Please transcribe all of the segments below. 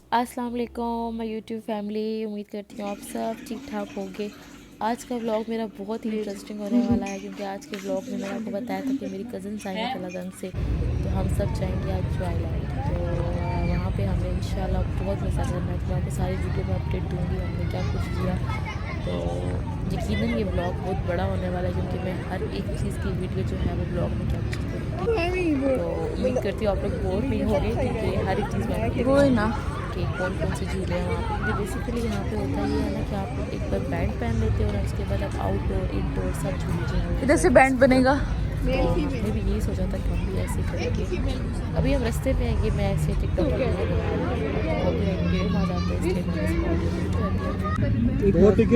अस्सलाम वालेकुम my YouTube family. उम्मीद करती हूँ आप सब ठीक ठाक होंगे। आज का व्लॉग मेरा बहुत ही इंटरेस्टिंग होने वाला है क्योंकि आज के व्लॉग में मैंने आपको बताया था कि मेरी कज़न्स आई हैं कलागंज से, तो हम सब जाएंगे आज ट्वाइलाइट। तो वहाँ पे हमें इंशाल्लाह बहुत मज़ा करना है। तो मैं आपको सारी वीडियो में अपडेट दूँगी हमने क्या कुछ किया। तो यकीनन ये ब्लॉग बहुत बड़ा होने वाला है क्योंकि मैं हर एक चीज़ की वीडियो जो है वो ब्लॉग में कैप्चर करूँगी। तो उम्मीद करती हूँ आप लोग बोर नहीं होंगे क्योंकि हर एक चीज़ में आपको कि कौन कौन से झूले हैं वहाँ पे। क्योंकि बेसिकली यहाँ पे होता ही है ना कि आप लोग एक बार बैंड पहन लेते हो और उसके बाद आप आउटडोर इनडोर सब झूले जो हैं इधर से बैंड बनेगा। तो हमने भी यही सोचा था कि हम भी ऐसे करेंगे। अभी हम रास्ते पे आएंगे, मैं ऐसे टिकटॉक पर गेम आ जाता है इसलिए मैंने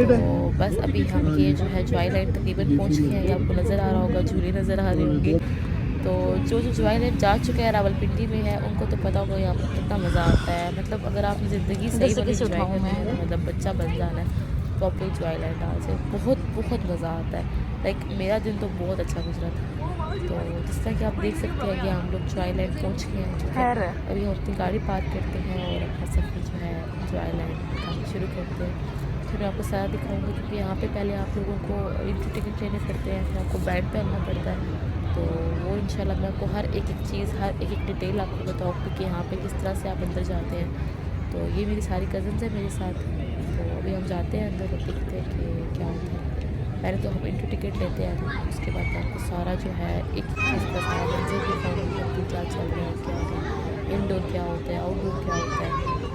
तो बस अभी हम ये जो है ट्वाइलाइट तकरीबन पहुँच गए हैं। ये आपको नज़र आ रहा होगा, झूले नज़र आ रहे होंगे। तो जो ट्वाइलाइट जा चुके हैं रावलपिंडी में है उनको तो पता होगा यहाँ पर कितना मज़ा आता है। मतलब अगर आपने ज़िंदगी सही वाली एंजॉय करनी है, मतलब बच्चा बन जाना है, तो आप लोग ट्वाइलाइट आ जाए, बहुत बहुत मज़ा आता है। लाइक मेरा दिन तो बहुत अच्छा गुजरा था। तो जिस तरह कि आप देख सकते हैं कि हम लोग ट्वाइलाइट पहुँच गए हैं, ठीक है। अभी हम अपनी गाड़ी पार्क करते हैं और अपना सफ़र जो है ट्वाइलाइट का शुरू करते हैं। फिर मैं आपको सारा दिखाऊंगी क्योंकि यहाँ पे पहले आप लोगों को एंट्री टिकट लेने पड़ते हैं, फिर आपको बैंड पहनना पड़ता है। तो वो इंशाल्लाह मैं आपको हर एक चीज़, हर एक डिटेल आपको बताऊँगी कि यहाँ पे किस तरह से आप अंदर जाते हैं। तो ये मेरी सारी कज़न्स हैं मेरे साथ। तो अभी हम जाते हैं अंदर और देखते हैं कि क्या होता है। पहले तो हम एंट्री टिकट लेते हैं, उसके बाद मैं आपको सारा जो है एक चीज़ का सारा मंजर दिखाऊँगी कि क्या चल रहा है, क्या है, इंडोर क्या होता है, आउटडोर क्या होता है,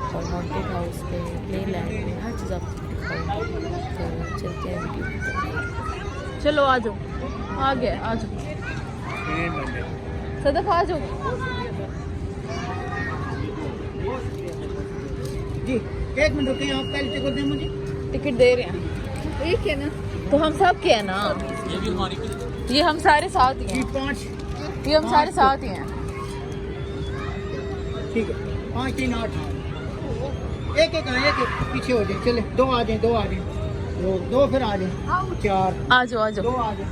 और हॉन्टेड हाउस में, प्ले लैंड में, हर चीज़ आपको दिखाऊँगी। तो चलते हैं वीडियो। चलो आ जाओ, आ गया, आ जाओ सदफ, आ जाओ जी। एक मिनट रुकिए, आप पहले टिकट दें मुझे। टिकट दे रहे हैं, एक है ना, तो हम सब के हैं ना, ये हम सारे साथ ही हैं, 5 ये हम सारे साथ ही हैं। ठीक है, 5 3 8 एक एक आए, एक एक पीछे हो जाए। चले, 2 आ जाए, 2 आ जाए, 2 फिर आ जाए, 4 आ जाओ, आ 2 जाओ। आ जाए।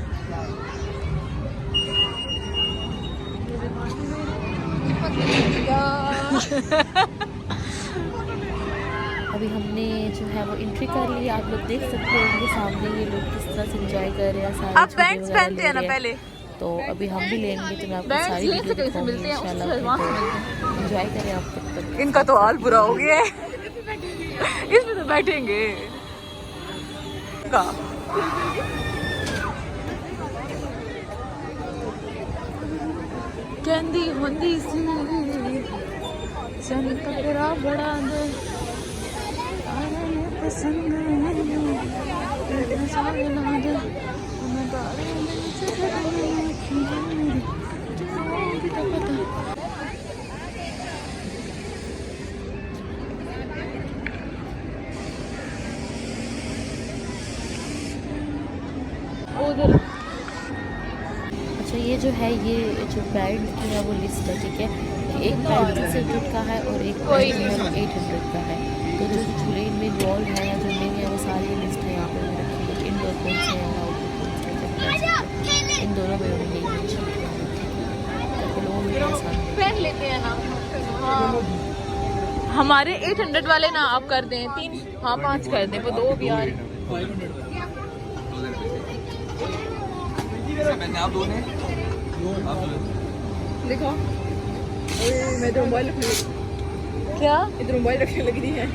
अभी हमने जो है वो एंट्री कर ली। आप लोग देख सकते हो उनके सामने ये लोग किस तरह से एंजॉय कर रहे हैं, सारे आप झूले बैंड्स वगैरह पहनते ले हैं ना रहे हैं। पहले, तो अभी हम भी लेंगे तो मैं आपको बैंड्स सारी यहीं वीडियो से कहीं से दिखाऊंगी मिलते हैं, इंशाल्लाह। उससे वहाँ से मिलते हैं। एंजॉय करें आप तब तक। इनका तो हाल बुरा हो गया है, इसमें तो बैठेंगे का। कहंदी होंदी सी सन तेरा बड़ा दे पसंद उधर। अच्छा, ये जो है ये जो बैंड की है वो लिस्ट है, ठीक है। एक बैंड 600 का है और एक बैंड जो है 800 का है। तो जो झूले इनमें इन्वॉल्व है या जो नहीं है वो सारी लिस्ट है यहाँ पे मैंने रखी है। इंडोर कौन से हैं, आउटडोर कौन से हैं, इन दोनों में उन्होंने नहीं मेंशन किया है, ठीक है। ताकि लोगों में आसान हो। पहन लेते हैं ना। हाँ, हमारे 800 वाले ना आप कर दें 3, हाँ 5 कर दें, वो 2 भी आ रहे। देखो मैं तो मोबाइल रखने लगी। क्या इधर मोबाइल रखने लगी थी है।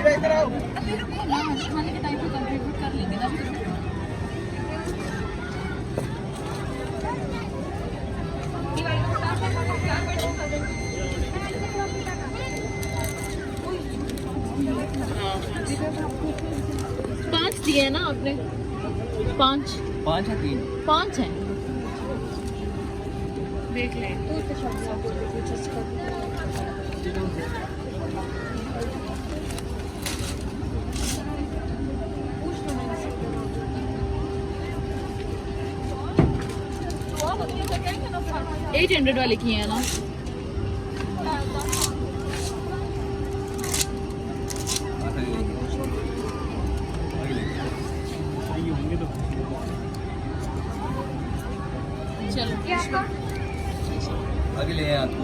इधर आओ। खाने के टाइम पे कंट्रीब्यूट कर लेंगे ना। पाँच दिए है ना आपने, 5 5 है 3 5 हैं। देख ले तो 800 वाले किए हैं ना। चलो आगे ले आए आपको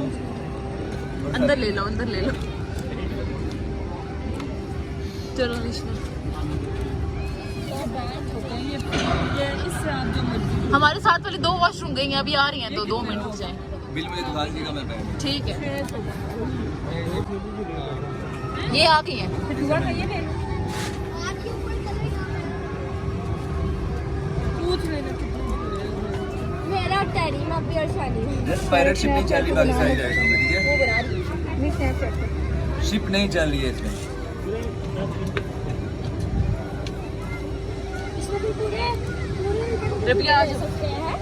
अंदर ले लो, अंदर ले लो। चलो रिश्मा, हमारे साथ वाली 2 वॉशरूम गई हैं, अभी आ रही हैं, तो 2 मिनट रुक जाएं। बिल मुझे दिखा दीजिएगा मैं पैक ठीक है, ये आ गई हैं। मेरा टेरी मम्मी और शानी जस्ट पायरेट शिप नहीं चल रही बाकी सारी राइड में ठीक है शिप नहीं चल रही है इसमें इसमें भी पूरे रबिया आ जाओ। सकते हैं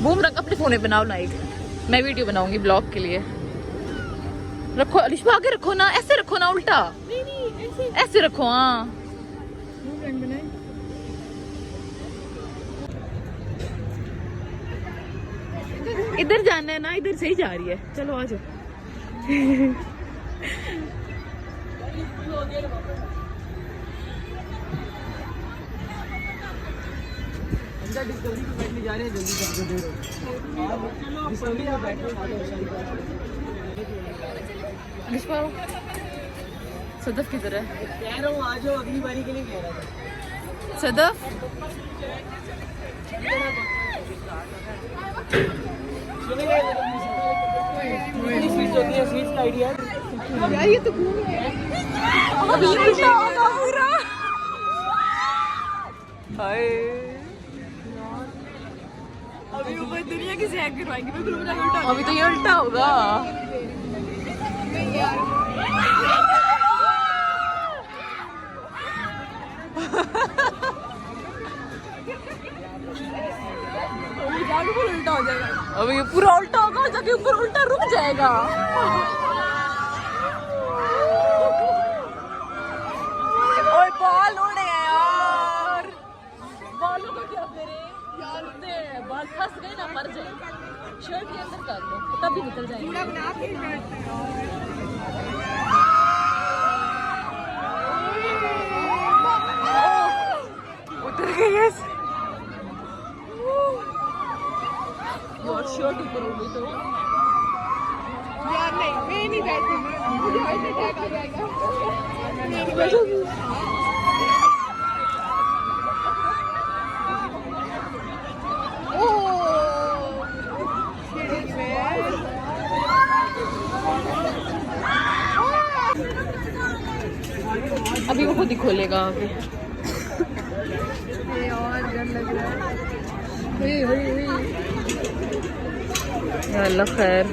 बूम रख अपने फोन पे बनाओ ना एक, मैं वीडियो बनाऊंगी ब्लॉग के लिए। रखो रिश्मा, आगे रखो ना, ऐसे रखो ना, उल्टा ऐसे रखो। हाँ इधर जाना है ना, इधर से ही जा रही है। चलो आ जाओ। सदफ किधर है? कह रहा हूँ आ जाओ, अगली बारी के लिए कह रहा था। सदफ यार ये तो घूम रहा है। अभी उल्टा होगा पूरा। हाय अभी ऊपर दुनिया की सैर करवाएंगे, मैं घूम रहा उल्टा। अभी तो ये उल्टा होगा। उल्टा हो जाएगा। अभी ये पूरा उल्टा होगा, जाके ऊपर उल्टा रुक जाएगा। ओए बाल उड़े हैं यार, बालों को क्या करे यार, उतने बाल फंस गए ना, मर जाए। शर्ट के अंदर कर लो तभी निकल जाएंगे। उतर गई है यार, शर्ट ऊपर हो गई तो यार। नहीं मैं नहीं बैठूंगी, मुझे वैसे अटैक आ जाएगा। मैं नहीं बैठूंगी। अभी वो खुद ही खोलेगा। अभी और डर लग रहा है। या अल्लाह खैर।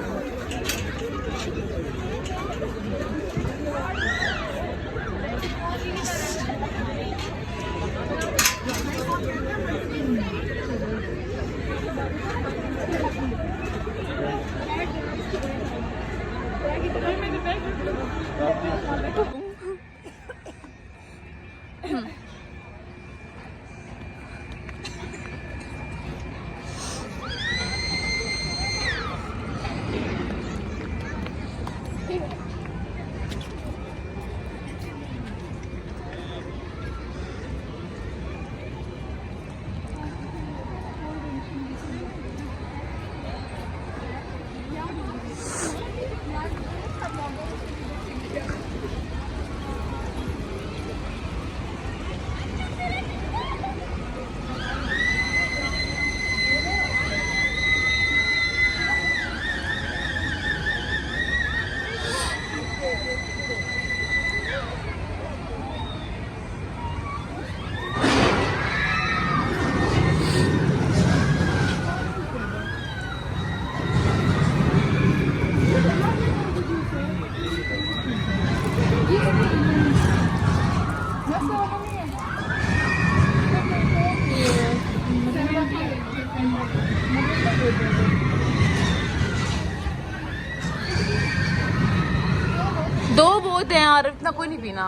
दो बहुत हैं यार, इतना कोई नहीं पीना।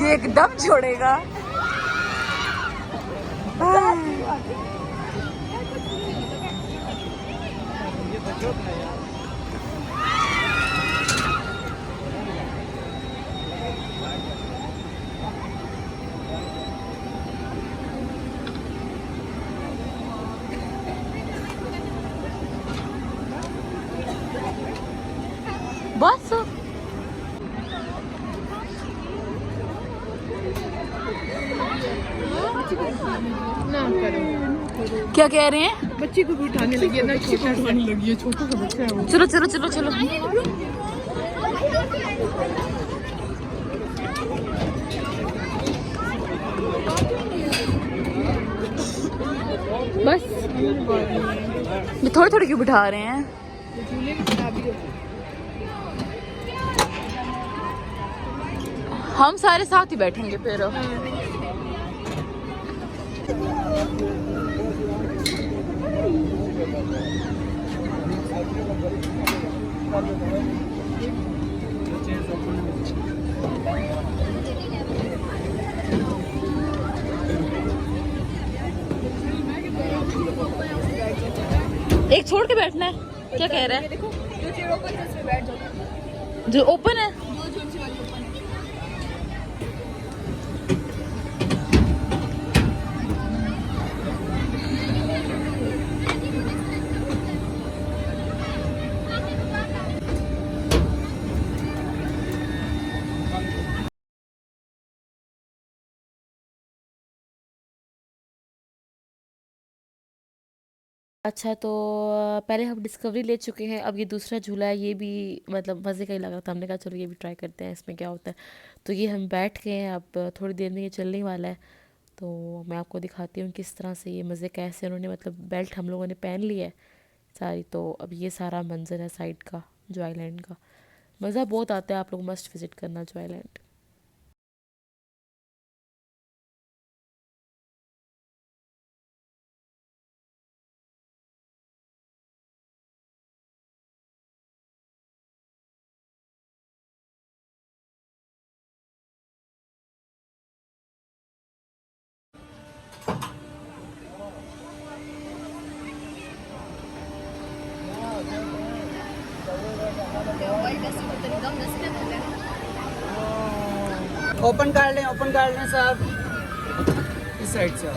ये एकदम छोड़ेगा। बस क्या कह रहे हैं? बच्ची को भी उठाने लगी है ना, छोटा उठाने लगी है, छोटा सा बच्चा है वो। चलो चलो चलो चलो। बस ये थोड़ी थोड़ी क्यों बिठा रहे हैं? झूले की खराबी हो। हम सारे साथ ही बैठेंगे फिर। एक छोड़ के बैठना है, क्या कह रहा है? देखो जो चेयर ओपन है उसमें बैठ जाओ। जो ओपन है जो छोटी वाली ओपन है। अच्छा तो पहले हम डिस्कवरी ले चुके हैं, अब ये दूसरा झूला है, ये भी मतलब मज़े का ही लग रहा था। हमने कहा चलो ये भी ट्राई करते हैं इसमें क्या होता है। तो ये हम बैठ गए हैं, अब थोड़ी देर में ये चलने वाला है। तो मैं आपको दिखाती हूँ किस तरह से ये मज़े कैसे उन्होंने मतलब बेल्ट हम लोगों ने पहन ली है सारी। तो अब ये सारा मंजर है साइड का जो आइलैंड का। मज़ा बहुत आता है, आप लोग मस्ट विज़िट करना जो आइलैंड। ओपन कर लें साहब। इस साइड से आप।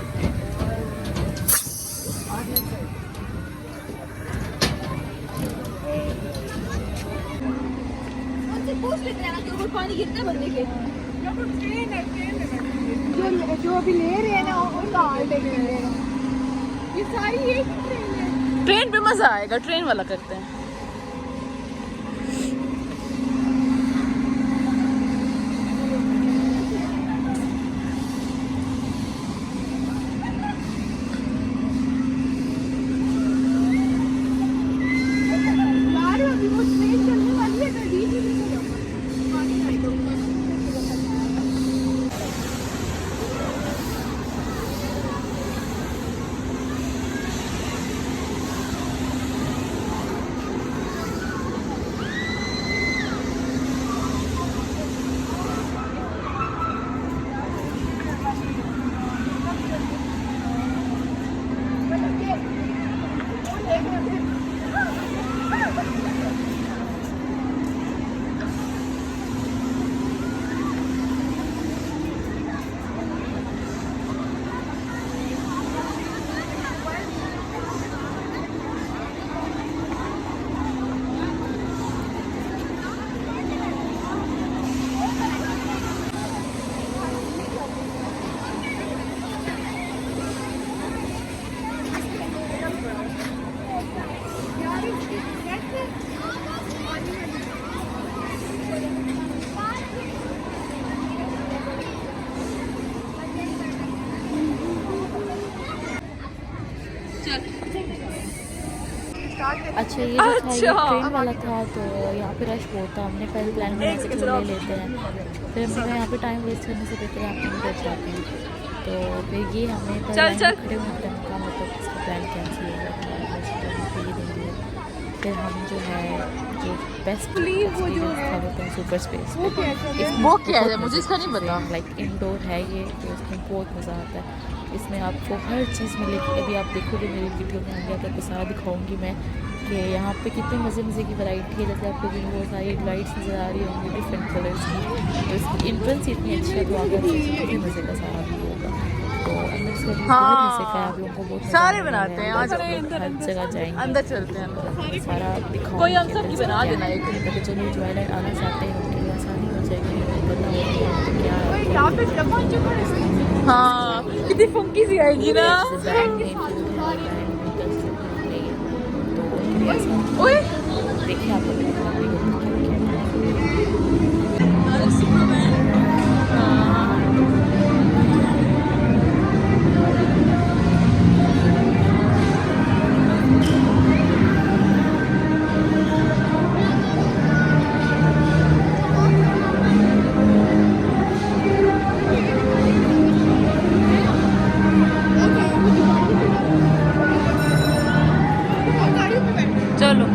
पूछ लेते हैं ना कि ऊपर पानी गिरता है बंदे के। जो अभी ले रहे हैं ना उनका हाल देख रहे हैं। ये सारी एक ही ट्रेन है। ट्रेन पे मजा आएगा, ट्रेन वाला करते हैं। यार अभी वो ट्रेन चलने वाली है, कर दी थी पानी आएगा ऊपर। अच्छा ये जो था ये ट्रेन वाला था, तो यहाँ पे रश बहुत था। हमने पहले प्लान बनाया कि चलो ले लेते हैं, फिर हमने कहा यहाँ पे टाइम वेस्ट करने से बेहतर आप कहीं कर जाते हैं। तो फिर ये हमें चल चल खड़े होने का मतलब इसका प्लान कैंसिल हो गया। तो फिर हम जो है जो बेस्ट एक्सपीरियंस था वो था सुपर स्पेस। वो क्या है मुझे इसका नहीं पता। लाइक इंडोर है ये, तो इसमें बहुत मज़ा आता है। इसमें आपको हर चीज़ मिलेगी। अभी आप देखोगे मेरी वीडियो में आगे आपको सारा दिखाऊंगी मैं कि यहाँ पे कितने मज़े की वैरायटी है। जैसे आपको भी बहुत सारी लाइट्स नज़र आ रही होंगी डिफरेंट कलर्स की। तो इसकी एंट्रेंस इतनी अच्छी है तो आगे कितने मज़े का सारा भी होगा। तो अंदर से बहुत मज़े का है, आप लोगों को बहुत सारे बनाते हैं आज हर जगह जाएंगे, अंदर चलते हैं। सारा दिखाऊंगी। कोई हम सब की बना देना एक तो जो लोग ज्वाइलाइट आना चाहते हैं उनके लिए आसानी हो जाएगी, पता होगा क्या है। हाँ कितनी फंकी सी आएगी ना। ओए देखिए आप लोग चलो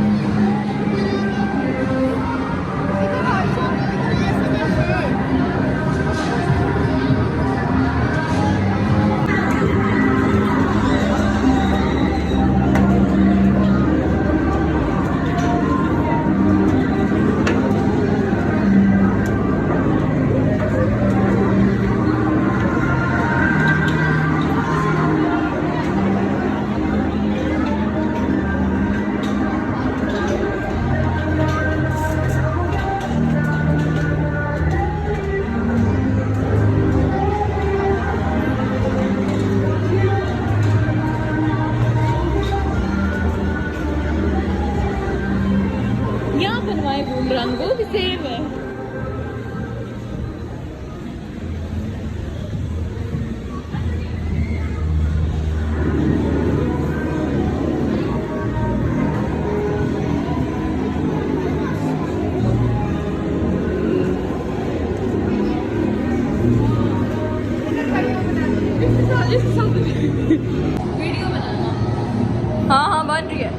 यहाँ बनवाए बूमरंग वो भी सेम है। वीडियो बनाना। हाँ हाँ बन रही है।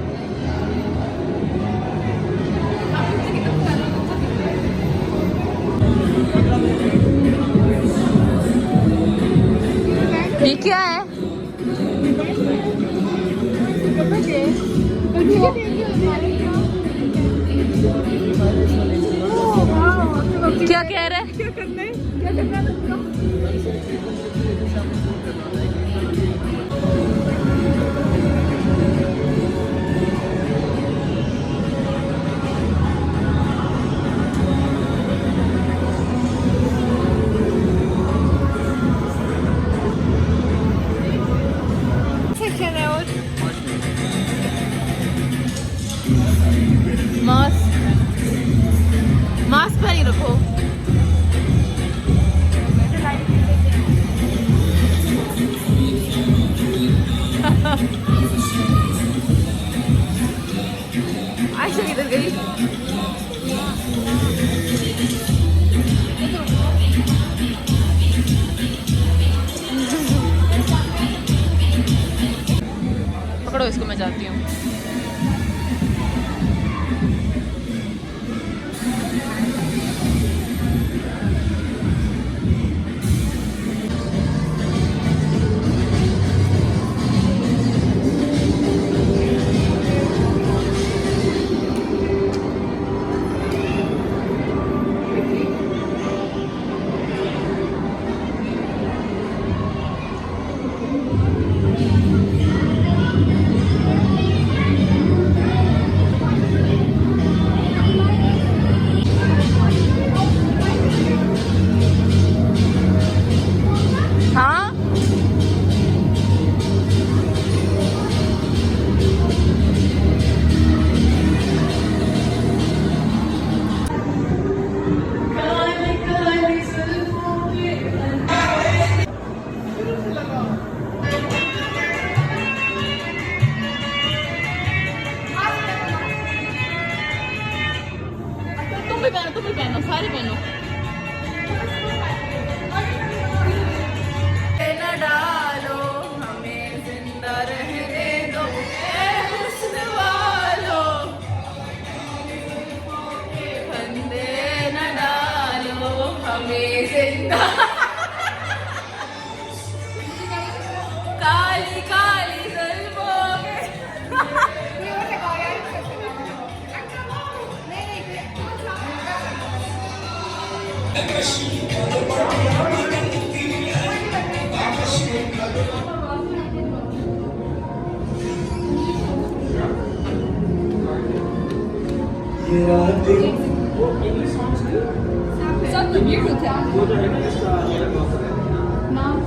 ये क्या है? क्या कह रहा है? क्या करना है? क्या करना है? मास्क पहनी रखो। आयशा किधर गई? पकड़ो इसको, मैं जाती हूँ। तुम भी पहनो, सारे पहनो। न डालो हमें जिंदा रहने दो, ए हुस्न वालो सब ये होता है नाम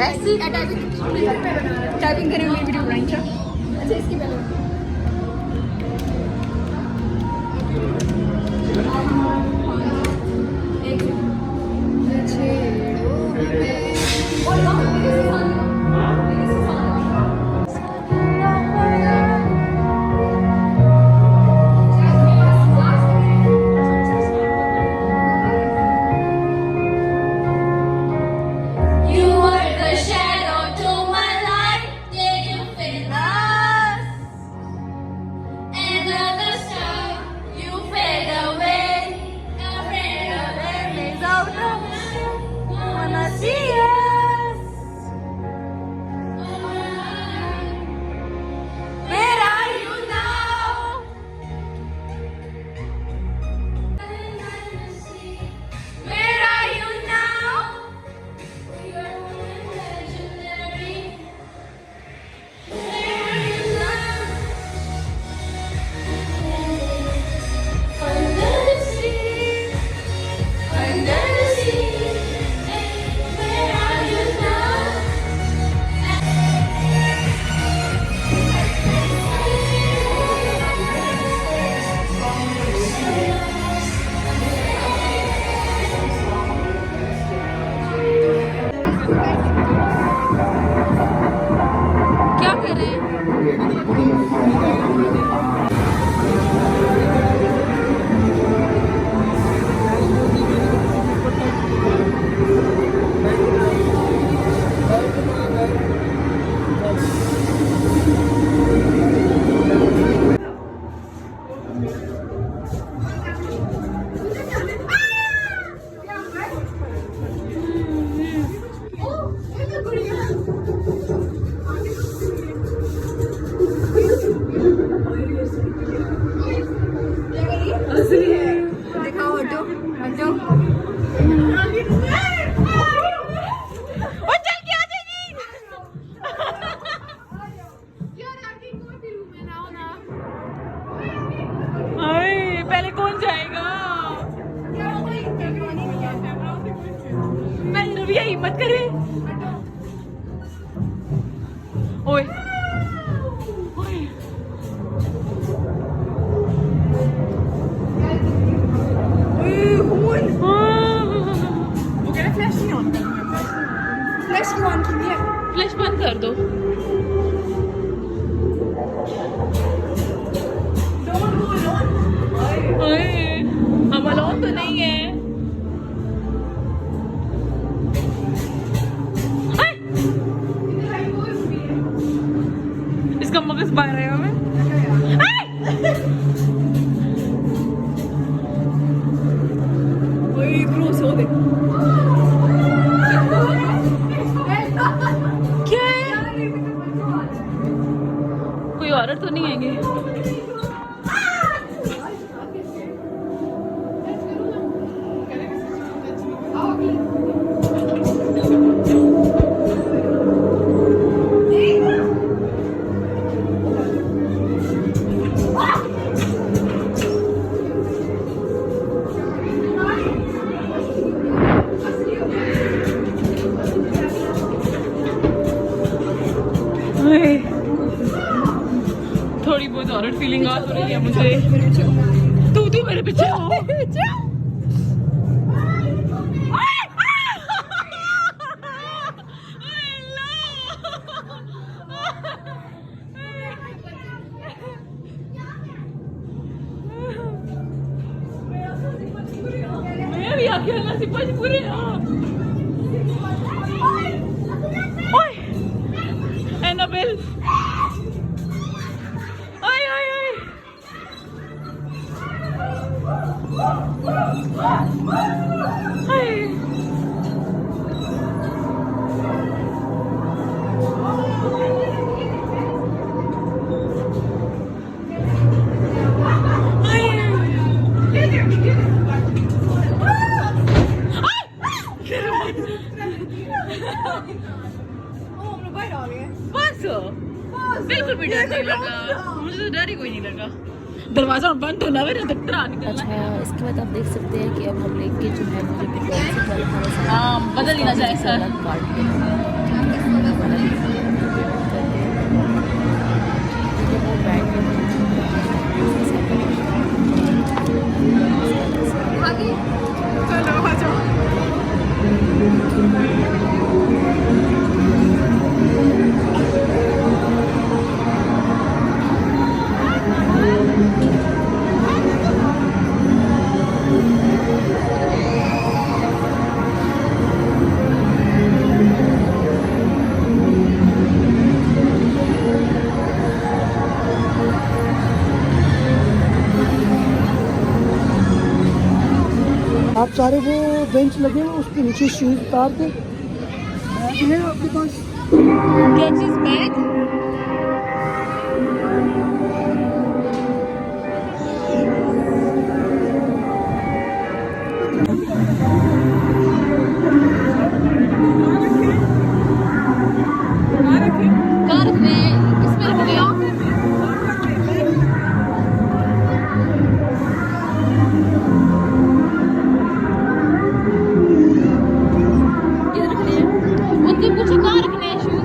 ऐसी टाइपिंग करें हुए वीडियो बनाएंगे अच्छा इसके पहले You were the shadow to my light, did you feel us? Another star, you fade away. Afraid of everything's out of sight. Wanna see us? Where are you now? Where are you now? You're legendary. Where are you now? Under the sea, under the sea. Where are you now? क्या कर रहे हैं दिखाओ हटो हटो और चल के आ जाएगी हाय पहले कौन जाएगा मैं रविया हिम्मत करे ओए ओए वो कह रहा फ्लैश नहीं ऑन फ्लैश क्यों ऑन की है फ्लैश बंद कर दो ओए, हम अलोन तो नहीं है हाय! इसका मगज बाहर आया हमें वही ब्रो सो दे क्या है कोई औरत तो नहीं है थोड़ी बहुत औरत फीलिंग आ तो रही है मुझे तू मेरे पीछे हो मैं भी आके अल्लाह से बच पूरे ओए एनाबेल ओए ओए ओए बिल्कुल भी डर नहीं लगा, मुझे तो डर ही कोई नहीं लगा। दरवाजा बंद होना मेरा तो डरा निकला। अच्छा, इसके बाद आप देख सकते हैं कि अब हम लेके जो है मुझे भी कौन सी वाला था हाँ, बदल ही ना जाए सर। अलग काट लेना वाला भी करते हैं। ये वो बैग है चलो आ जाओ। आप सारे वो बेंच लगे हुए उसके नीचे शूज उतार के बैग है आपके पास। क्या चीज बैग? कहाँ रखने हैं? इसमें रखने हैं? इधर रखने हैं? उनसे पूछो कहाँ रखने हैं शूज?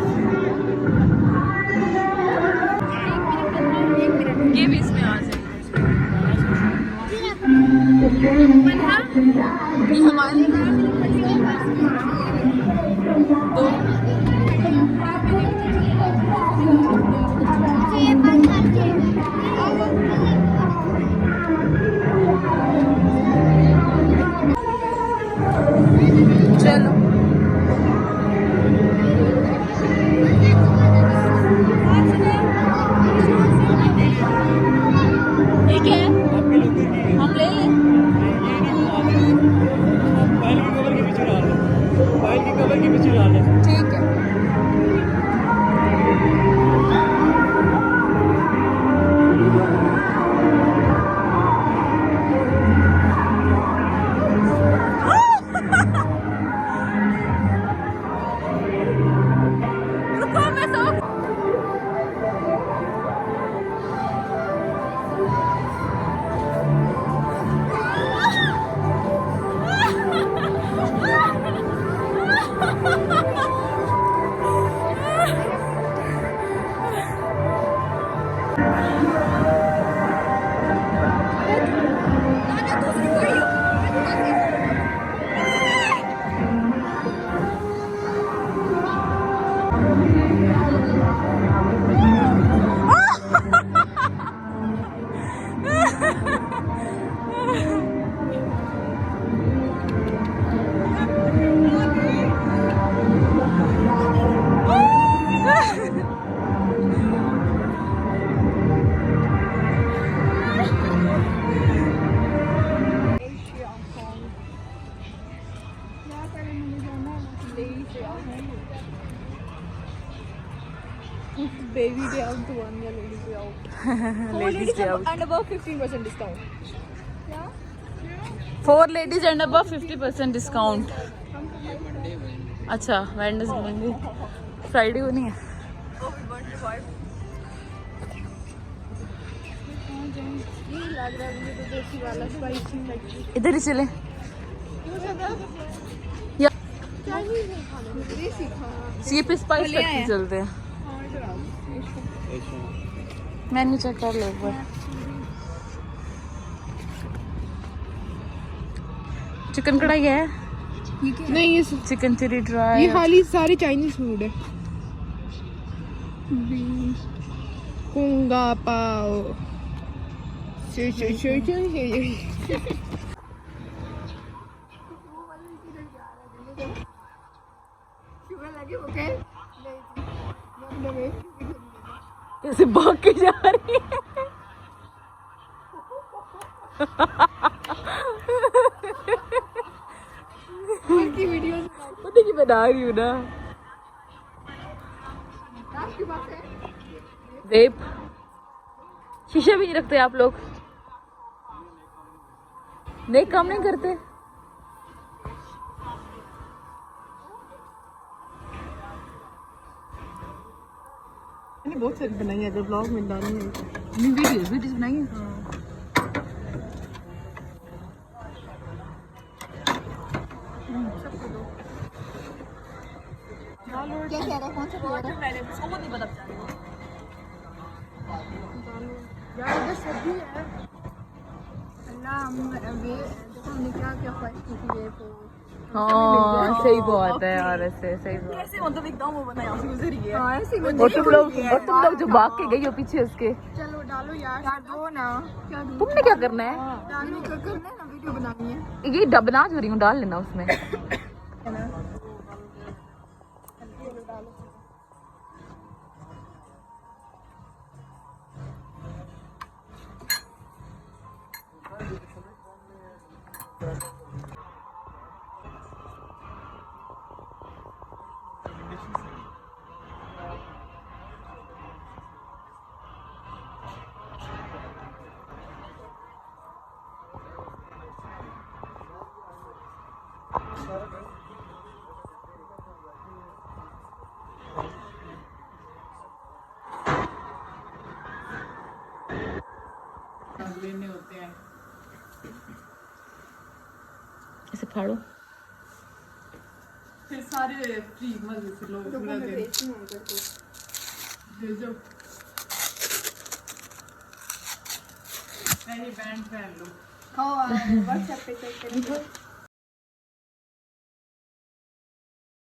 ये भी इसमें आ जाए। ये हमारे दो चलो ठीक है, हम ले लें। ठीक है। Baby day out to 1 year ladies day out. Ladies day out. And above 15% discount. For ladies and above 50% discount. अच्छा, वेडनेसडे मंडे, फ्राइडे को नहीं है। इधर ही चले सी पे स्पाइस रखते चलते हैं। मेन्यू चेक कर लो एक बार। चिकन कढ़ाई है? नहीं ये चिकन चिली ड्राई। ये खाली सारी चाइनीज फूड है। कुंगा पाओ कैसे भाग के जा रही है। पता की बना रही हूँ ना। वेप शीशा भी नहीं रखते आप लोग? नहीं, काम नहीं करते। आपने बहुत सारी बनाई है, अगर ब्लॉग में डालनी है तो। वीडियोस बनाई है। क्या कह रहा है, कौन सा फ्लेवर है? मैंने उसको नहीं पता बेचारे को। यार इधर सब्जी है। अल्लाह हमने क्या क्या ख्वाहिश की थी ये तो हाँ सही बात है यार, ऐसे सही बात। ऐसे मतलब एकदम वो बना यहाँ से गुजर गया। हाँ ऐसे ही और तुम लोग जो भाग के गई हो पीछे उसके, चलो डालो यार दो ना। क्या दूँ? तुमने क्या करना है? डालो, क्या करना है ना, वीडियो बनानी है। ये डबना जो रही हूँ डाल लेना उसमें। है ना? लेने होते हैं इसे फाड़ो। फिर सारे फ्री मजे से लोग पूरा दिन भेजो। बैंड पहन लो। हाँ व्हाट्सएप पे चेक करो।